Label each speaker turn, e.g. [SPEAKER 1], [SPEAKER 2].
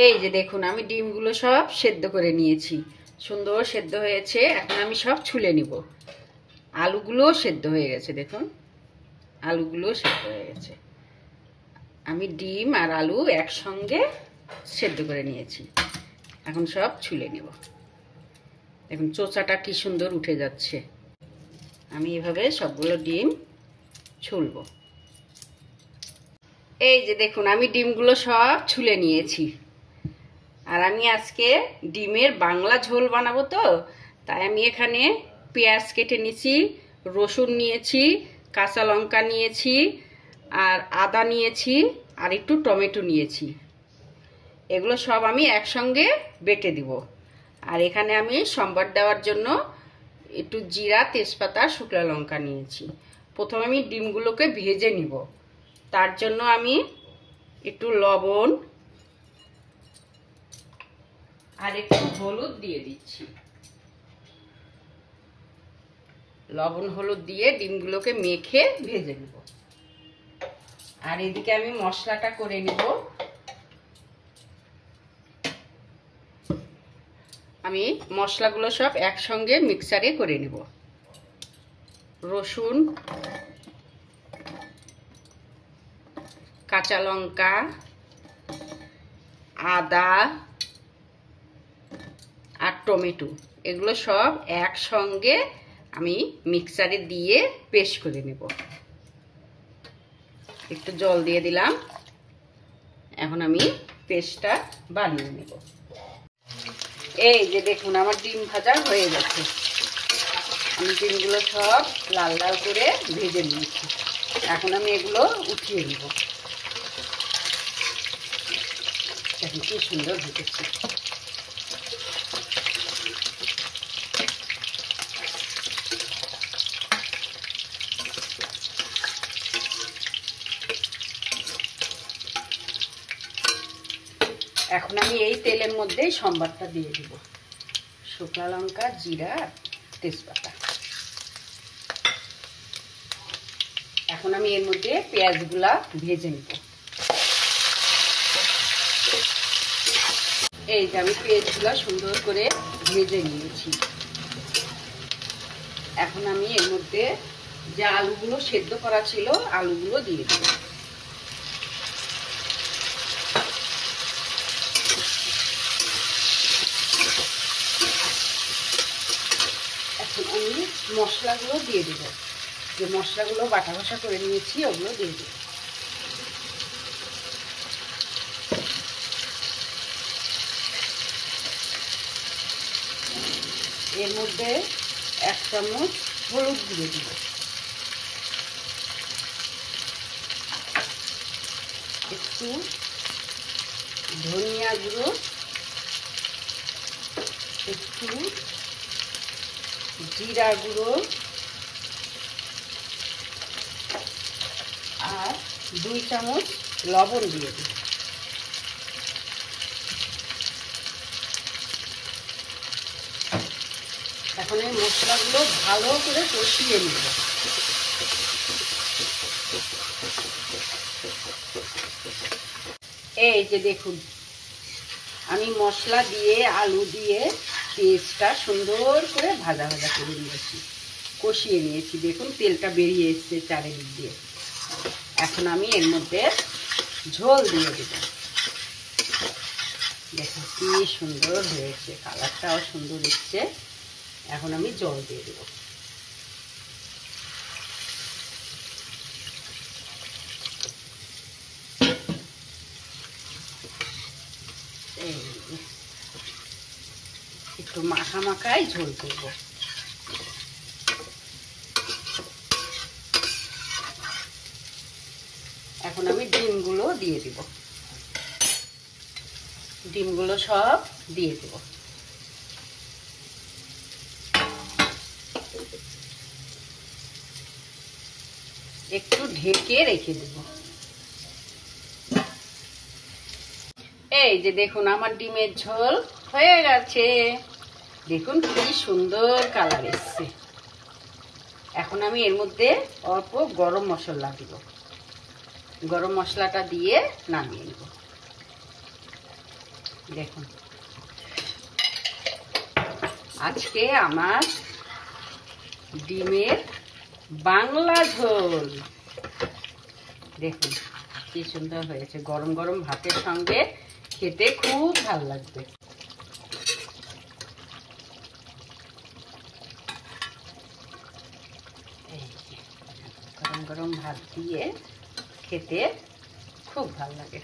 [SPEAKER 1] এই যে দেখুন আমি ডিমগুলো সব সেদ্ধ করে নিয়েছি, সুন্দর সেদ্ধ হয়েছে। এখন আমি সব ছুলে নিব। আলুগুলোও সেদ্ধ হয়ে গেছে, দেখুন আলুগুলোও সেদ্ধ হয়ে গেছে। আমি ডিম আর আলু একসঙ্গে সেদ্ধ করে নিয়েছি, এখন সব ছুলে নেব। দেখুন চোচাটা কি সুন্দর উঠে যাচ্ছে। আমি এভাবে সবগুলো ডিম ছুলব। এই যে দেখুন আমি ডিমগুলো সব ছুলে নিয়েছি। আর আমি আজকে ডিমের বাংলা ঝোল বানাবো, তো তাই আমি এখানে পেঁয়াজ কেটে নিয়েছি, রসুন নিয়েছি, কাঁচা লঙ্কা নিয়েছি, আর আদা নিয়েছি, আর একটু টমেটো নিয়েছি। এগুলো সব আমি একসঙ্গে বেটে দিব। আর এখানে আমি সম্বার দেওয়ার জন্য একটু জিরা, তেজপাতা, শুকনো লঙ্কা নিয়েছি। প্রথমে আমি ডিমগুলোকে ভেজে নিব। তার জন্য আমি একটু লবণ আর একটু হলুদ দিয়ে দিচ্ছি। লবণ হলুদ দিয়ে ডিমগুলোকে মেখে ভেজে নেব। আর এদিকে আমি মশলাটা করে নেব। আমি মশলাগুলো সব একসঙ্গে মিক্সারে করে নেব। রসুন, কাঁচা লঙ্কা, আদা আর টমেটো, এগুলো সব একসঙ্গে আমি মিক্সারে দিয়ে পেস্ট করে নেব। একটু জল দিয়ে দিলাম। এখন আমি পেস্টটা বানিয়ে নেব। এই যে দেখুন আমার ডিম ভাজা হয়ে গেছে। আমি ডিমগুলো সব লাল লাল করে ভেজে নিয়েছি। এখন আমি এগুলো উঠিয়ে নেব। দেখুন কি সুন্দর ভেজেছি। এখন আমি এই তেলের মধ্যেই সম্বারটা দিয়ে দিব। শুকনো লঙ্কা, জিরা, তেজপাতা। এখন আমি এর মধ্যে পেঁয়াজগুলা ভেজে নেব। এই যে আমি পেঁয়াজগুলা সুন্দর করে ভেজে নিয়েছি। এখন আমি এর মধ্যে যে আলুগুলো সেদ্ধ করা ছিল আলুগুলো দিয়ে দেব। এখন আমি মশলাগুলো দিয়ে দেব। যে মশলাগুলো বাটা ঘষা করে নিয়েছি ওগুলো দিয়ে দেব। এর মধ্যে 1 চামচ হলুদ দিয়ে দিব। একটু ধনিয়া গুঁড়ো, একটু জিরা গুঁড়ো আর 2 চামচ লবণ দিয়ে দিব। এখন এই মশলাগুলো ভালো করে কষিয়ে নেব। এই যে দেখুন আমি মশলা দিয়ে আলু দিয়ে পেঁয়াজটা সুন্দর করে ভাজা ভাজা করে নিয়েছি, কষিয়ে নিয়েছি। দেখুন তেলটা বেরিয়ে এসছে চারিদিক দিয়ে। এখন আমি এর মধ্যে ঝোল দিয়ে দেব। দেখুন কি সুন্দর হয়েছে, কালারটাও সুন্দর এসছে। এখন আমি জল দিয়ে দেব। একটু মাখা মাখাই ঝোল করব। এখন আমি ডিমগুলো দিয়ে দিব। ডিমগুলো সব দিয়ে দেব। একটু ঢেকে রেখে দেব। এই যে দেখুন আমার ডিমের ঝোল হয়ে গেছে। দেখুন কি সুন্দর কালার এসছে। এখন আমি এর মধ্যে অল্প গরম মশলা দিব। গরম মশলাটা দিয়ে নামিয়ে নেব। দেখুন আজকে আমার ডিমের বাংলা ঝোল দেখুন কি সুন্দর হয়েছে। গরম গরম ভাতের সঙ্গে খেতে খুব ভালো লাগবে। গরম গরম ভাত দিয়ে খেতে খুব ভালো লাগে।